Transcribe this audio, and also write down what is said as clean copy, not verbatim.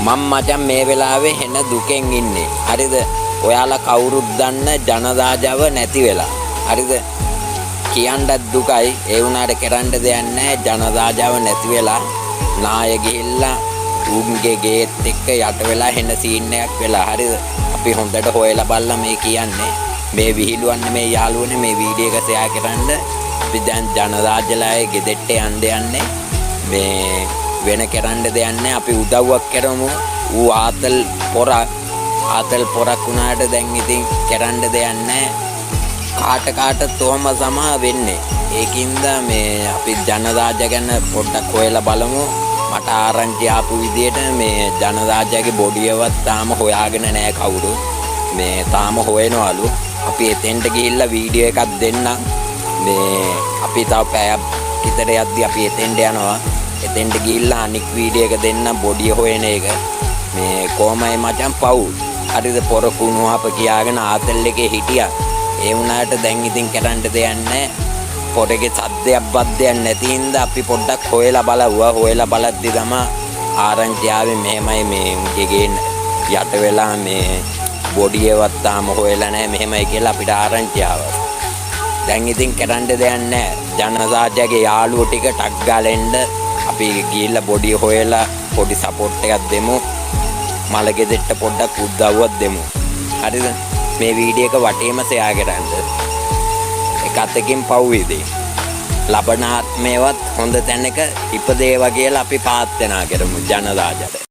මම මචං මේ වෙලාවේ හෙන දුකෙන් ඉන්නේ. හරිද? ඔයාලා කවුරුත් දන්න ජනදාජව නැති වෙලා. හරිද? කියන්නත් දුකයි. ඒ වුණාට කරන්න දෙයක් නැහැ. ජනදාජව නැති වෙලා නාය ගිහිල්ලා උන්ගේ ගේත් එක්ක යට වෙලා හෙන සීන් එකක් වෙලා. හරිද? අපි හොඳට හොයලා බලලා මේ කියන්නේ. මේ විහිළුවන්නේ මේ යාළුවනේ මේ වීඩියෝ එක ෂෙයා කරන්න. අපි දැන් ජනදාජලායේ ගෙදෙට්ට යන්නේ. මේ වෙන කරන්න දෙයක් නැහැ. අපි උදව්වක් කරමු. ඌ ආතල් පොරක් වුණාට දැන් ඉතින් කරන්න දෙයක් නැහැ. කාට තෝම සමා වෙන්නේ. ඒකින්ද මේ අපි ජනදාජ ගැන පොඩ්ඩක් හොයලා බලමු. මට ආරංචි ආපු විදියට මේ ජනදාජගේ බොඩියවත් තාම හොයාගෙන නැහැ කවුරු. මේ තාම හොයනවලු. අපි එතෙන්ට ගිහිල්ලා වීඩියෝ එකක් දෙන්නම්. මේ අපි තව පැයක් විතර යද්දි අපි එතෙන්ට යනවා. එතෙන්ට ගිහිල්ලා අනික් වීඩියෝ එක දෙන්න බොඩිය හොයන එක. මේ කොහමයි මචං පව්. හරිද? පොර කුණු අප කියාගෙන ආතල් එකේ හිටියා. ඒ වුණාට දැන් ඉතින් කරන්න දෙයක් නැහැ. පොරේ සද්දයක් බද්දයක් නැති හින්දා අපි පොඩ්ඩක් හොයලා බලුවා. හොයලා බලද්දි තමයි ආරංචි ආවේ මෙහෙමයි මේ උන්ගේ යට වෙලා මේ බොඩියවත් තාම හොයලා නැහැ මෙහෙමයි කියලා අපිට ආරංචි ආවා. දැන් ඉතින් කරන්න දෙයක් නැහැ. ජනදාජගේ යාළුවෝ ටික ටක් ගාලා එන්න අපි ගිහිල්ලා බොඩිය හොයලා පොඩි සපෝට් එකක් දෙමු. මලගෙදෙට්ට පොඩ්ඩක් උදව්වක් දෙමු. හරිද? මේ වීඩියෝ එක වටේම ෂෙයා කරන්න. එක අතකින් පව් වේදී. ලබන ආත්මේවත් හොඳ තැනක ඉපදේවා කියලා අපි ප්‍රාර්ථනා කරමු ජනදාජට.